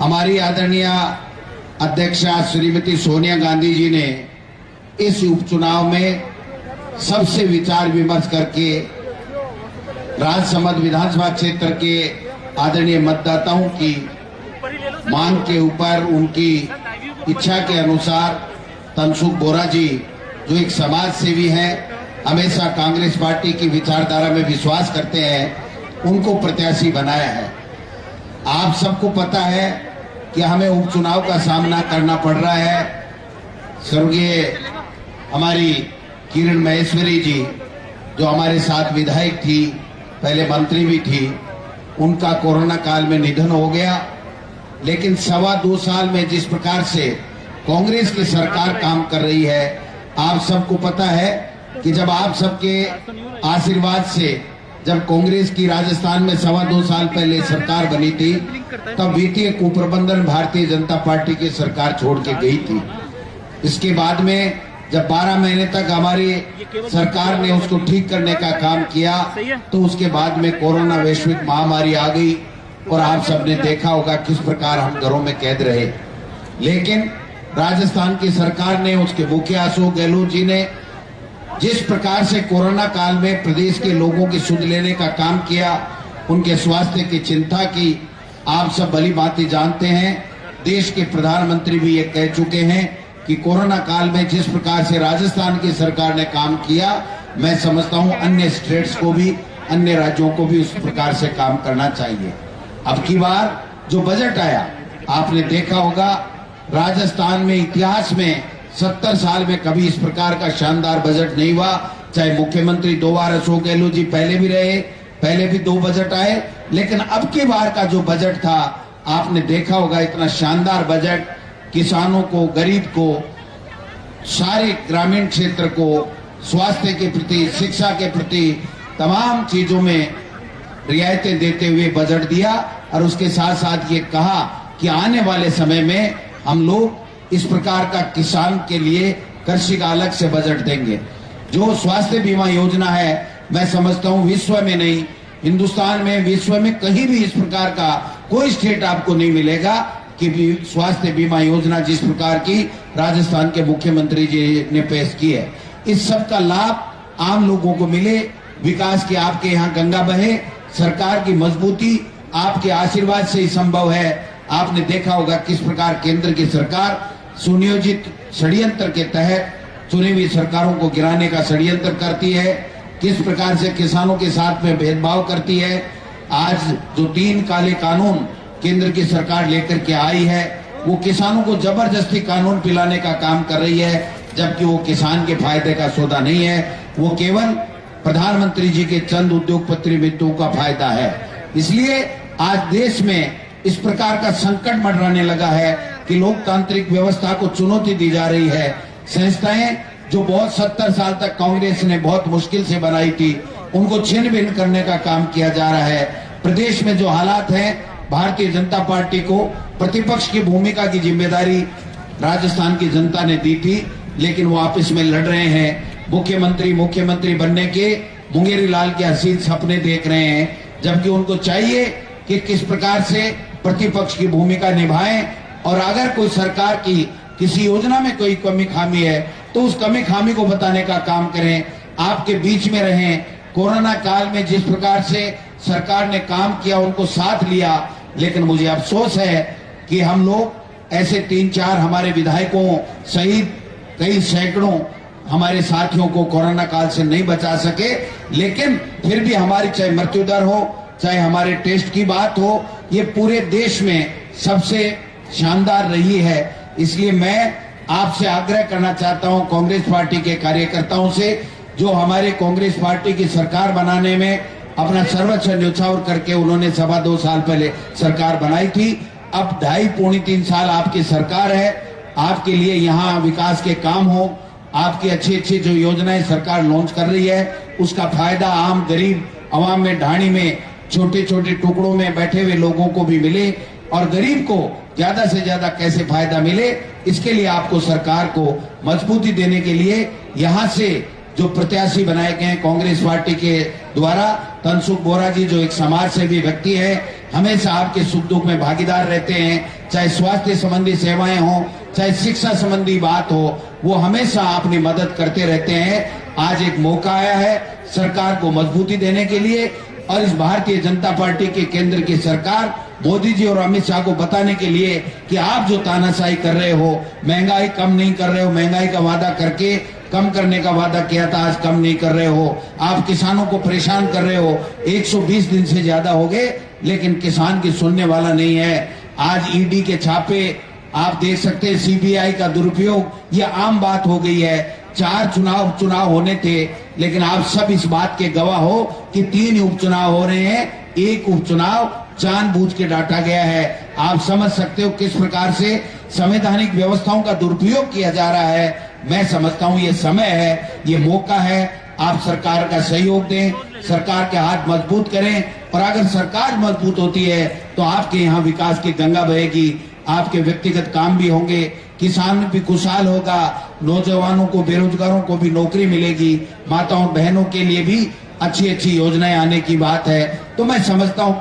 हमारी आदरणीय अध्यक्षा श्रीमती सोनिया गांधी जी ने इस उपचुनाव में सबसे विचार विमर्श करके राजसमंद विधानसभा क्षेत्र के आदरणीय मतदाताओं की मांग के ऊपर उनकी इच्छा के अनुसार तनसुख बोरा जी जो एक समाज सेवी हैं, हमेशा कांग्रेस पार्टी की विचारधारा में विश्वास करते हैं, उनको प्रत्याशी बनाया है। आप सबको पता है कि हमें उपचुनाव का सामना करना पड़ रहा है। स्वर्गीय हमारी किरण महेश्वरी जी जो हमारे साथ विधायक थी, पहले मंत्री भी थी, उनका कोरोना काल में निधन हो गया। लेकिन 2.25 साल में जिस प्रकार से कांग्रेस की सरकार काम कर रही है, आप सबको पता है कि जब आप सबके आशीर्वाद से जब कांग्रेस की राजस्थान में 2.25 साल पहले सरकार बनी थी, तब वित्तीय कुप्रबंधन भारतीय जनता पार्टी की सरकार छोड़ के गई थी। इसके बाद में जब 12 महीने तक हमारी सरकार ने उसको ठीक करने का काम किया, तो उसके बाद में कोरोना वैश्विक महामारी आ गई और आप सबने देखा होगा किस प्रकार हम घरों में कैद रहे। लेकिन राजस्थान की सरकार ने, उसके मुखिया अशोक गहलोत जी ने जिस प्रकार से कोरोना काल में प्रदेश के लोगों की सुध लेने का काम किया, उनके स्वास्थ्य की चिंता की, आप सब भली भांति जानते हैं। देश के प्रधानमंत्री भी ये कह चुके हैं कि कोरोना काल में जिस प्रकार से राजस्थान की सरकार ने काम किया, मैं समझता हूं अन्य स्टेट्स को भी, अन्य राज्यों को भी उस प्रकार से काम करना चाहिए। अब की बार जो बजट आया, आपने देखा होगा राजस्थान में इतिहास में 70 साल में कभी इस प्रकार का शानदार बजट नहीं हुआ। चाहे मुख्यमंत्री 2 बार अशोक गहलोत जी पहले भी रहे, पहले भी 2 बजट आए, लेकिन अब की बार का जो बजट था, आपने देखा होगा इतना शानदार बजट, किसानों को, गरीब को, सारे ग्रामीण क्षेत्र को, स्वास्थ्य के प्रति, शिक्षा के प्रति, तमाम चीजों में रियायतें देते हुए बजट दिया। और उसके साथ साथ ये कहा कि आने वाले समय में हम लोग इस प्रकार का किसान के लिए कृषि का अलग से बजट देंगे। जो स्वास्थ्य बीमा योजना है, मैं समझता हूं विश्व में नहीं, हिंदुस्तान में, विश्व में कहीं भी इस प्रकार का कोई स्टेट आपको नहीं मिलेगा कि स्वास्थ्य बीमा योजना जिस प्रकार की राजस्थान के मुख्यमंत्री जी ने पेश की है, इस सब का लाभ आम लोगों को मिले, विकास की आपके यहाँ गंगा बहे, सरकार की मजबूती आपके आशीर्वाद से ही संभव है। आपने देखा होगा किस प्रकार केंद्र की सरकार सुनियोजित षड्यंत्र के तहत चुनी हुई सरकारों को गिराने का षड्यंत्र करती है, किस प्रकार से किसानों के साथ में भेदभाव करती है। आज जो 3 काले कानून केंद्र की सरकार लेकर के आई है, वो किसानों को जबरदस्ती कानून पिलाने का काम कर रही है, जबकि वो किसान के फायदे का सौदा नहीं है, वो केवल प्रधानमंत्री जी के चंद उद्योगपति मित्रों का फायदा है। इसलिए आज देश में इस प्रकार का संकट मंडराने लगा है कि लोकतांत्रिक व्यवस्था को चुनौती दी जा रही है। संस्थाएं जो बहुत 70 साल तक कांग्रेस ने बहुत मुश्किल से बनाई थी, उनको छिन्न भिन्न करने का काम किया जा रहा है। प्रदेश में जो हालात हैं, भारतीय जनता पार्टी को प्रतिपक्ष की भूमिका की जिम्मेदारी राजस्थान की जनता ने दी थी, लेकिन वो आपस में लड़ रहे हैं। मुख्यमंत्री बनने के मुंगेरी लाल के हसीन सपने देख रहे हैं, जबकि उनको चाहिए कि किस प्रकार से प्रतिपक्ष की भूमिका निभाएं, और अगर कोई सरकार की किसी योजना में कोई कमी खामी है तो उस कमी खामी को बताने का काम करें, आपके बीच में रहें। कोरोना काल में जिस प्रकार से सरकार ने काम किया, उनको साथ लिया, लेकिन मुझे अफसोस है कि हम लोग ऐसे 3-4 हमारे विधायकों सहित कई सैकड़ों हमारे साथियों को कोरोना काल से नहीं बचा सके। लेकिन फिर भी हमारी चाहे मृत्यु दर हो, चाहे हमारे टेस्ट की बात हो, ये पूरे देश में सबसे शानदार रही है। इसलिए मैं आपसे आग्रह करना चाहता हूं, कांग्रेस पार्टी के कार्यकर्ताओं से, जो हमारे कांग्रेस पार्टी की सरकार बनाने में अपना सर्वोच्च न्यौछावर करके उन्होंने 2.25 साल पहले सरकार बनाई थी, अब 2.5-3 साल आपकी सरकार है, आपके लिए यहाँ विकास के काम हो, आपकी अच्छी जो योजनाएं सरकार लॉन्च कर रही है, उसका फायदा आम गरीब आवाम में, ढाणी में, छोटे छोटे टुकड़ों में बैठे हुए लोगों को भी मिले, और गरीब को ज्यादा से ज्यादा कैसे फायदा मिले, इसके लिए आपको सरकार को मजबूती देने के लिए यहाँ से जो प्रत्याशी बनाए गए हैं कांग्रेस पार्टी के द्वारा तनसुख बोरा जी जो एक समाज सेवी व्यक्ति है, हमेशा आपके सुख दुख में भागीदार रहते हैं, चाहे स्वास्थ्य संबंधी सेवाएं हो, चाहे शिक्षा संबंधी बात हो, वो हमेशा अपनी मदद करते रहते हैं। आज एक मौका आया है सरकार को मजबूती देने के लिए और इस भारतीय जनता पार्टी के केंद्र की सरकार मोदी जी और अमित शाह को बताने के लिए कि आप जो तानाशाही कर रहे हो, महंगाई कम नहीं कर रहे हो, महंगाई का वादा करके कम करने का वादा किया था, आज कम नहीं कर रहे हो, आप किसानों को परेशान कर रहे हो, 120 दिन से ज्यादा हो गए लेकिन किसान की सुनने वाला नहीं है। आज ईडी के छापे आप देख सकते हैं, सीबीआई का दुरुपयोग, ये आम बात हो गई है। 4 उपचुनाव होने थे लेकिन आप सब इस बात के गवाह हो कि 3 उपचुनाव हो रहे हैं, एक उपचुनाव जानबूझ के डांटा गया है। आप समझ सकते हो किस प्रकार से संवैधानिक व्यवस्थाओं का दुरुपयोग किया जा रहा है। मैं समझता हूं ये समय है, ये मौका है, आप सरकार का सहयोग दें, सरकार के हाथ मजबूत करें और अगर सरकार मजबूत होती है तो आपके यहाँ विकास की गंगा बहेगी, आपके व्यक्तिगत काम भी होंगे, किसान भी खुशहाल होगा, नौजवानों को, बेरोजगारों को भी नौकरी मिलेगी, माताओं बहनों के लिए भी अच्छी अच्छी योजनाएं आने की बात है। तो मैं समझता हूं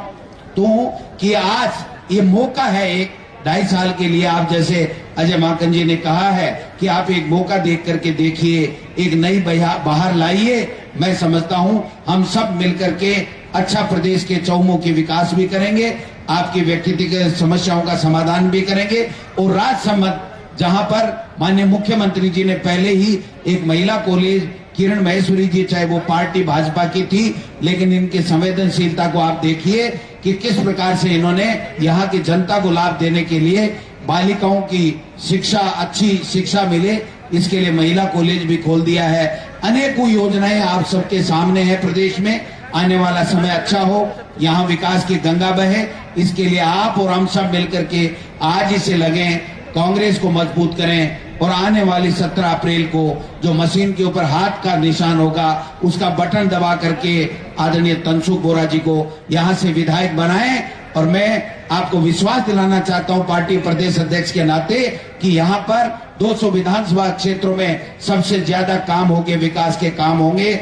कि आज ये मौका है, एक 2.5 साल के लिए आप जैसे अजय माकन जी ने कहा है कि आप एक मौका देख करके देखिए, एक नई बाहर लाइए। मैं समझता हूं हम सब मिलकर के अच्छा प्रदेश के चौमुखी विकास भी करेंगे, आपकी व्यक्तिगत समस्याओं का समाधान भी करेंगे और राजसमंद जहां पर माननीय मुख्यमंत्री जी ने पहले ही एक महिला कॉलेज, किरण महेश्वरी जी, चाहे वो पार्टी भाजपा की थी, लेकिन इनकी संवेदनशीलता को आप देखिए कि किस प्रकार से इन्होंने यहाँ की जनता को लाभ देने के लिए बालिकाओं की शिक्षा, अच्छी शिक्षा मिले, इसके लिए महिला कॉलेज भी खोल दिया है। अनेकों योजनाएं आप सबके सामने है। प्रदेश में आने वाला समय अच्छा हो, यहाँ विकास की गंगा बहे, इसके लिए आप और हम सब मिलकर के आज ही से लगे, कांग्रेस को मजबूत करें और आने वाली 17 अप्रैल को जो मशीन के ऊपर हाथ का निशान होगा उसका बटन दबा करके आदरणीय तनसुख बोरा जी को यहाँ से विधायक बनाएं। और मैं आपको विश्वास दिलाना चाहता हूं पार्टी प्रदेश अध्यक्ष के नाते कि यहाँ पर 200 विधानसभा क्षेत्रों में सबसे ज्यादा काम होंगे, विकास के काम होंगे।